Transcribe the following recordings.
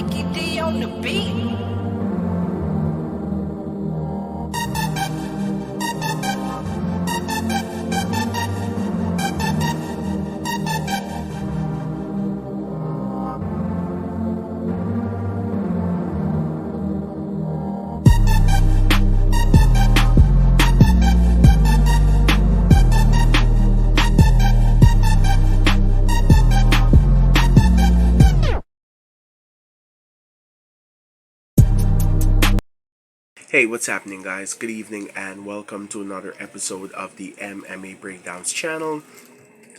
Mickey D on the beat. Hey, what's happening, guys? Good evening, and welcome to another episode of the MMA Breakdowns channel.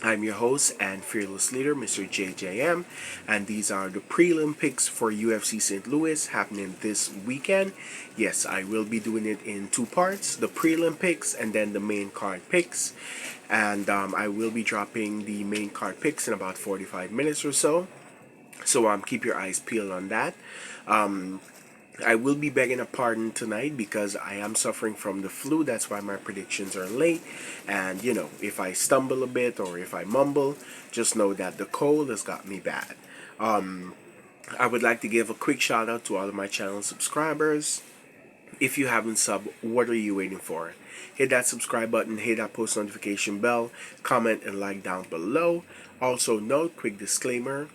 I'm your host and fearless leader, Mr. JJM, and these are the prelim picks for UFC St. Louis happening this weekend. Yes, I will be doing it in two parts, the prelim picks and then the main card picks. And I will be dropping the main card picks in about 45 minutes or so. So keep your eyes peeled on that. I will be begging a pardon tonight because I am suffering from the flu. That's why my predictions are late. And, if I stumble a bit or if I mumble, just know that the cold has got me bad. I would like to give a quick shout out to all of my channel subscribers. If you haven't subbed, what are you waiting for? Hit that subscribe button, hit that post notification bell, comment and like down below. Also note, quick disclaimer,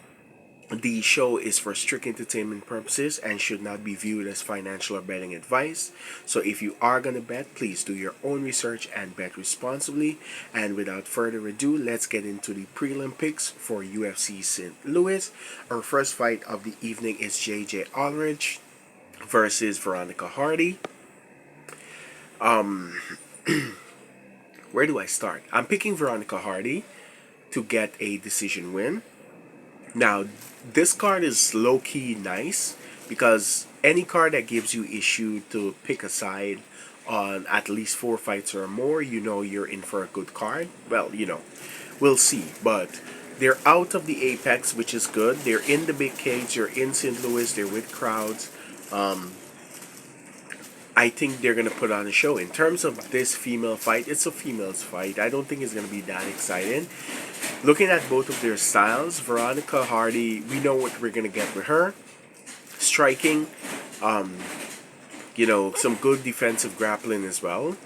the show is for strict entertainment purposes and should not be viewed as financial or betting advice. So if you are going to bet, please do your own research and bet responsibly. And without further ado, let's get into the prelim picks for UFC St. Louis. Our first fight of the evening is JJ Aldrich versus Veronica Hardy. Where do I start? I'm picking Veronica Hardy to get a decision win. Now, this card is low-key nice because any card that gives you issue to pick a side on at least 4 fights or more, you're in for a good card. Well, we'll see. But they're out of the Apex, which is good. They're in the big cage. They're in St. Louis. They're with crowds. I think they're going to put on a show. In terms of this female fight, it's a female's fight. I don't think it's going to be that exciting. Looking at both of their styles, Veronica Hardy, we know what we're going to get with her. Striking, some good defensive grappling as well.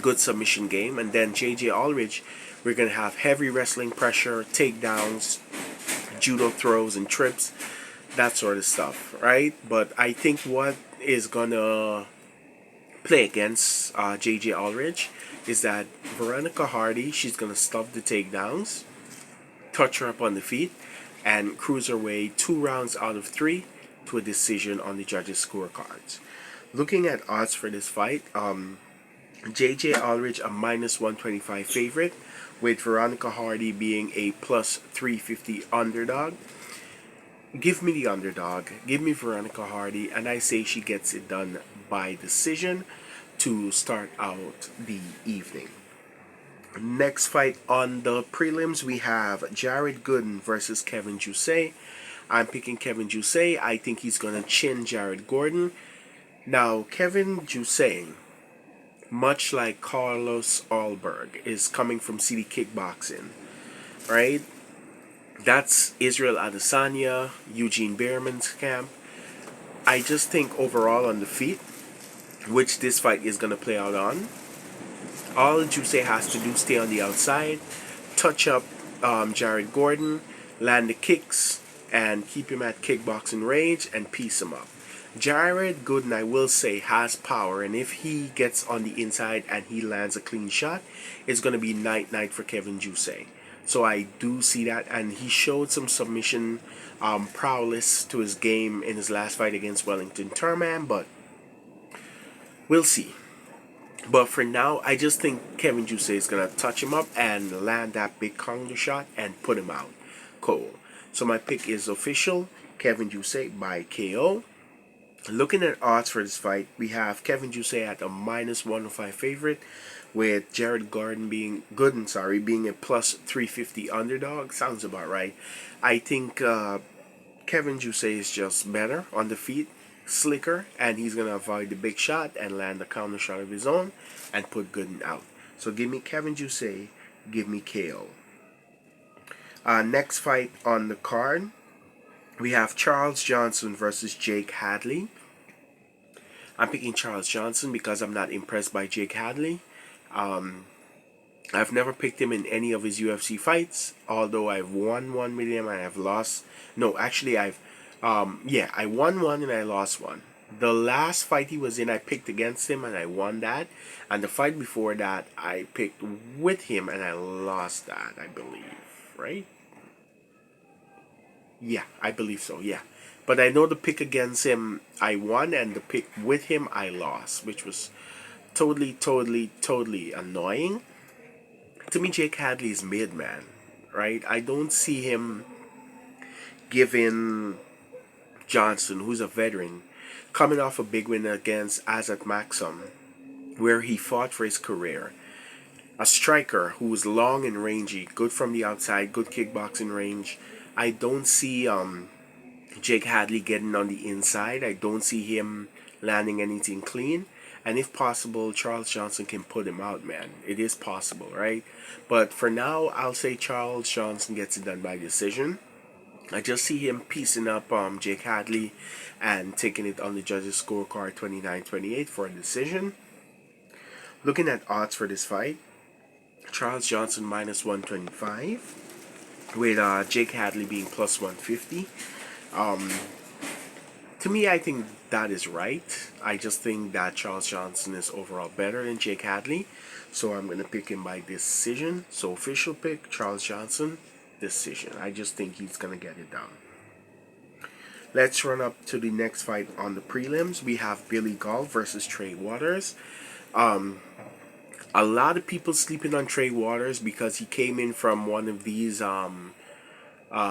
Good submission game. And then JJ Aldrich, we're going to have heavy wrestling pressure, takedowns, judo throws and trips, that sort of stuff, right? But I think what is going to play against JJ Aldrich is that Veronica Hardy, she's going to stuff the takedowns, touch her up on the feet, and cruise her way 2 rounds out of 3 to a decision on the judges' scorecards. Looking at odds for this fight, JJ Aldrich a minus 125 favorite, with Veronica Hardy being a plus 350 underdog. Give me the underdog. Give me Veronica Hardy, and I say she gets it done by decision to start out the evening. Next fight on the prelims, we have Jared Gooden versus Kevin Jousset. I'm picking Kevin Jousset. I think he's going to chin Jared Gordon. Now, Kevin Jousset, much like Carlos Alberg, is coming from City Kickboxing, right? That's Israel Adesanya, Eugene Behrman's camp. I just think overall on the feet, which this fight is going to play out on, all Jousset has to do is stay on the outside, touch up Jared Gordon, land the kicks, and keep him at kickboxing range and piece him up. Jared Gooden, I will say, has power, and if he gets on the inside and he lands a clean shot, it's going to be night-night for Kevin Jousset. So I do see that, and he showed some submission prowess to his game in his last fight against Wellington Turman, but we'll see. But for now, I just think Kevin Jousset is going to touch him up and land that big counter shot and put him out. Cool. So my pick is official, Kevin Jousset by KO. Looking at odds for this fight, we have Kevin Jousset at a minus 105 favorite, with Jared Gooden being a plus 350 underdog. Sounds about right. I think Kevin Jousset is just better on the feet, slicker, and he's going to avoid the big shot and land a counter shot of his own and put Gooden out. So give me Kevin Jousset, give me KO. Next fight on the card, We have Charles Johnson versus Jake Hadley. I'm picking Charles Johnson because I'm not impressed by Jake Hadley. I've never picked him in any of his UFC fights, although I've won one with him and I've lost. No, actually, I won one and I lost one. The last fight he was in, I picked against him and I won that. And the fight before that, I picked with him and I lost that, I believe. Right? Yeah, I believe so, yeah. But I know the pick against him, I won, and the pick with him, I lost, which was totally annoying. To me, Jake Hadley is mid, man. Right? I don't see him giving Johnson, who's a veteran, coming off a big win against Azat Maxim, where he fought for his career. A striker who's long and rangy, good from the outside, good kickboxing range. I don't see Jake Hadley getting on the inside. I don't see him landing anything clean. And if possible, Charles Johnson can put him out, man. It is possible, right? But for now, I'll say Charles Johnson gets it done by decision. I just see him piecing up Jake Hadley and taking it on the judges' scorecard 29-28 for a decision. Looking at odds for this fight, Charles Johnson minus 125, with Jake Hadley being plus 150. To me, I think that is right. I just think that Charles Johnson is overall better than Jake Hadley, so I'm going to pick him by decision. So official pick, Charles Johnson, decision. I just think he's going to get it done. Let's run up to the next fight on the prelims. We have Billy Golf versus Trey Waters. A lot of people sleeping on Trey Waters because he came in from one of these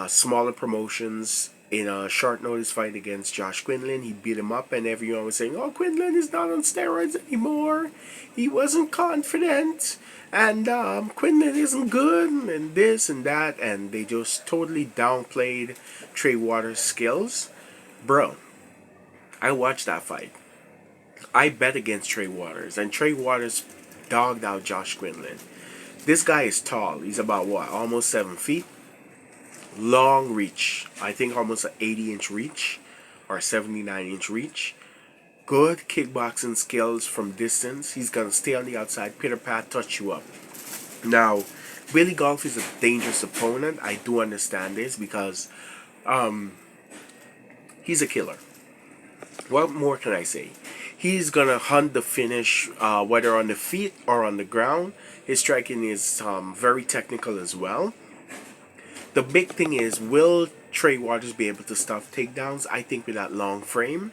smaller promotions in a short notice fight against Josh Quinlan. He beat him up and everyone was saying, oh, Quinlan is not on steroids anymore. He wasn't confident. And Quinlan isn't good and this and that. And they just totally downplayed Trey Waters' skills. Bro, I watched that fight. I bet against Trey Waters. And Trey Waters dogged out Josh Quinlan. This guy is tall. He's about what? Almost 7 feet. Long reach. I think almost an 80-inch reach or 79-inch reach. Good kickboxing skills from distance. He's going to stay on the outside, pitter pat, touch you up. Now, Billy Golf is a dangerous opponent. I do understand this because he's a killer. What more can I say? He's going to hunt the finish, whether on the feet or on the ground. His striking is very technical as well. The big thing is, will Trey Waters be able to stop takedowns? I think with that long frame,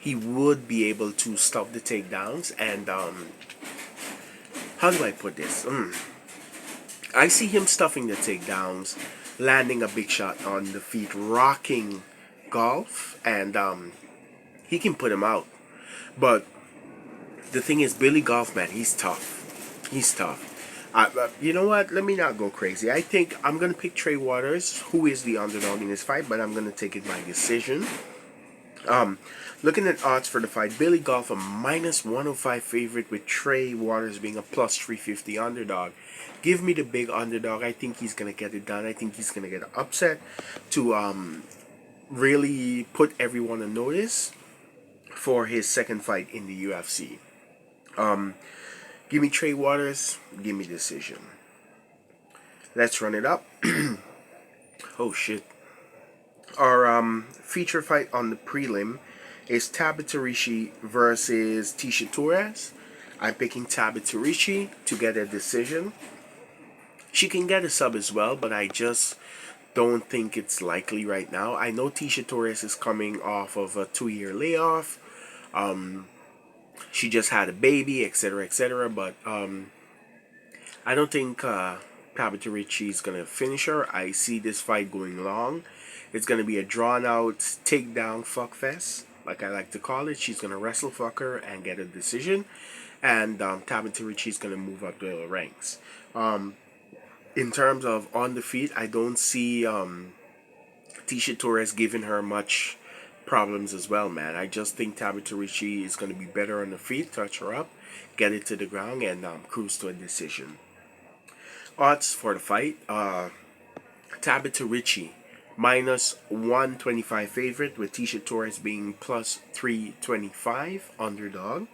he would be able to stop the takedowns. And how do I put this? I see him stuffing the takedowns, landing a big shot on the feet, rocking Golf, and he can put him out. But the thing is, Billy Golf, man, he's tough. He's tough. You know what? Let me not go crazy. I think I'm going to pick Trey Waters, who is the underdog in this fight, but I'm going to take it by decision. Looking at odds for the fight, Billy Golf a minus 105 favorite with Trey Waters being a plus 350 underdog. Give me the big underdog. I think he's going to get it done. I think he's going to get an upset to really put everyone on notice for his second fight in the UFC. Give me Trey Waters, give me decision. Let's run it up. Oh shit. Our feature fight on the prelim is Tabitha Ricci versus Tisha Torres. I'm picking Tabitha Ricci to get a decision. She can get a sub as well, but I just don't think it's likely right now. I know Tisha Torres is coming off of a 2-year layoff. She just had a baby, etc., but I don't think Tabitha Ricci is going to finish her. I see this fight going long. It's going to be a drawn-out takedown fuckfest, like I like to call it. She's going to wrestle fuck her and get a decision, and Tabitha Ricci is going to move up the ranks. In terms of on the feet, I don't see Tisha Torres giving her much problems as well, man. I just think Tabitha Ricci is going to be better on the feet, touch her up, get it to the ground, and cruise to a decision. Odds for the fight, Tabitha Ricci minus 125 favorite, with Tisha Torres being plus 325 underdog.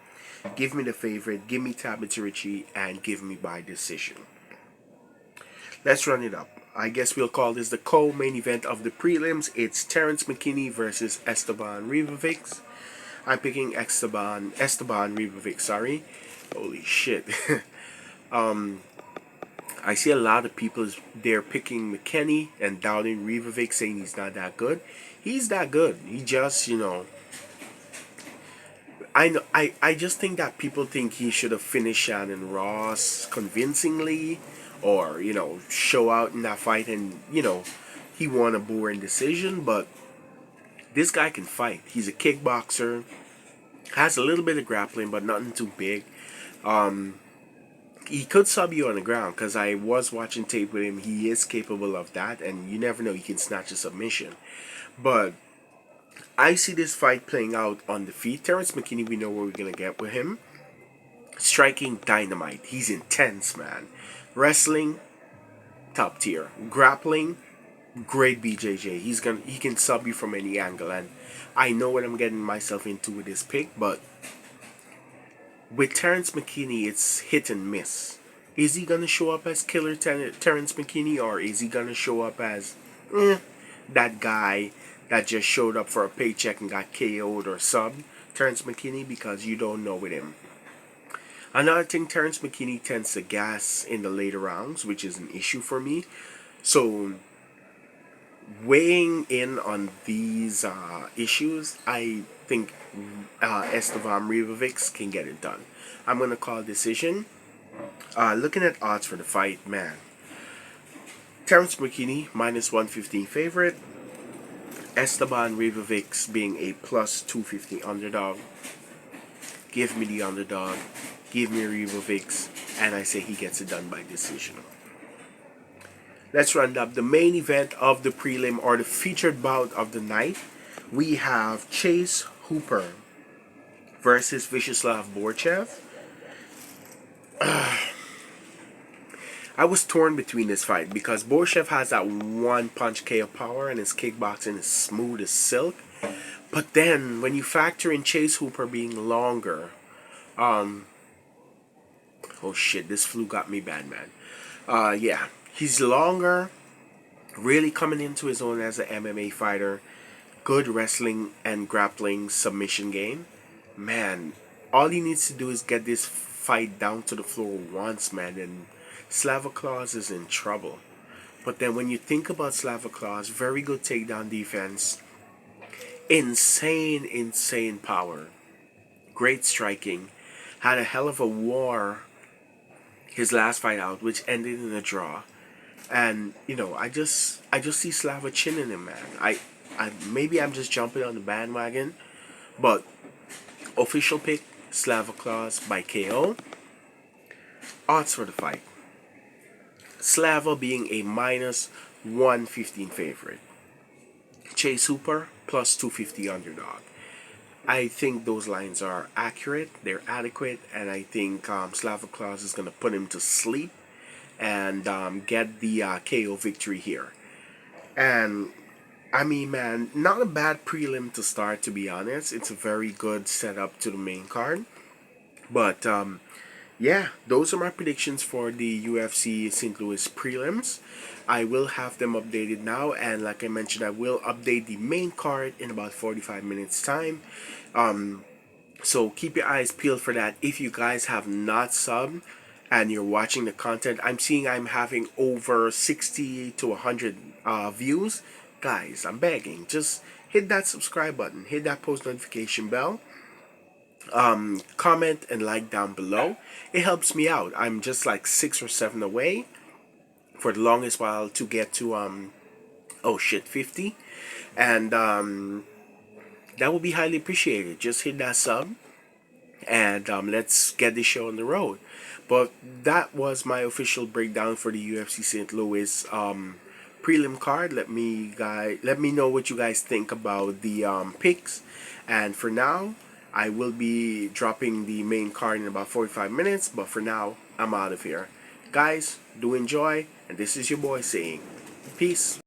Give me the favorite, give me Tabitha Ritchie, and give me by decision. Let's run it up. I guess we'll call this the co-main event of the prelims. It's Terrence McKinney versus Esteban Ribovics. I'm picking Esteban Ribovics, sorry. Holy shit. I see a lot of people there picking McKinney and doubting Ribovics, saying he's not that good. He's that good. He just, I know. I just think that people think he should have finished Shannon Ross convincingly, or show out in that fight, and he won a boring decision. But this guy can fight. He's a kickboxer, has a little bit of grappling, but nothing too big. He could sub you on the ground, because I was watching tape with him. He is capable of that, and you never know, he can snatch a submission. But I see this fight playing out on the feet. Terrence McKinney, we know what we're going to get with him. Striking, dynamite. He's intense, man. Wrestling, top tier. Grappling, great BJJ. He can sub you from any angle, and I know what I'm getting myself into with this pick, but with Terrence McKinney, it's hit and miss. Is he going to show up as killer Terrence McKinney, or is he going to show up as that guy that just showed up for a paycheck and got KO'd or subbed? Terrence McKinney, because you don't know with him. Another thing, Terrence McKinney tends to gas in the later rounds, which is an issue for me. So, weighing in on these issues, I think Esteban Ribovics can get it done. I'm going to call a decision. Looking at odds for the fight, man. Terrence McKinney, minus 115 favorite. Esteban Ribovics being a plus 250 underdog. Give me the underdog. Give me Ribovics. And I say he gets it done by decision. Let's round up the main event of the prelim, or the featured bout of the night. We have Chase Hooper versus Vyacheslav Borchev. I was torn between this fight because Borchev has that one punch KO power and his kickboxing is smooth as silk. But then when you factor in Chase Hooper being longer, oh shit, this flu got me bad, man. Yeah, he's longer, really coming into his own as an MMA fighter. Good wrestling and grappling submission game. Man, all he needs to do is get this fight down to the floor once, man, and Slava Claus is in trouble. But then when you think about Slava Claus, very good takedown defense, insane power, great striking, had a hell of a war his last fight out, which ended in a draw. And I just see Slava chinning him, man. Maybe I'm just jumping on the bandwagon, but official pick, Slava Claus by KO. Odds for the fight. Slava being a minus 115 favorite. Chase Hooper plus 250 underdog. I think those lines are accurate, they're adequate, and I think Slava Claus is going to put him to sleep and get the KO victory here. And I mean, man, not a bad prelim to start, to be honest. It's a very good setup to the main card. But yeah, those are my predictions for the UFC St. Louis prelims. I will have them updated now, and like I mentioned, I will update the main card in about 45 minutes time. So keep your eyes peeled for that. If you guys have not subbed and you're watching the content, I'm seeing I'm having over 60 to 100 views. Guys, I'm begging, just hit that subscribe button, hit that post notification bell, comment and like down below. It helps me out. I'm just like 6 or 7 away for the longest while to get to 50, and that would be highly appreciated. Just hit that sub, and let's get this show on the road. But that was my official breakdown for the UFC St. Louis prelim card. Let me know what you guys think about the picks. And for now, I will be dropping the main card in about 45 minutes. But for now, I'm out of here. Guys, do enjoy. And this is your boy saying peace.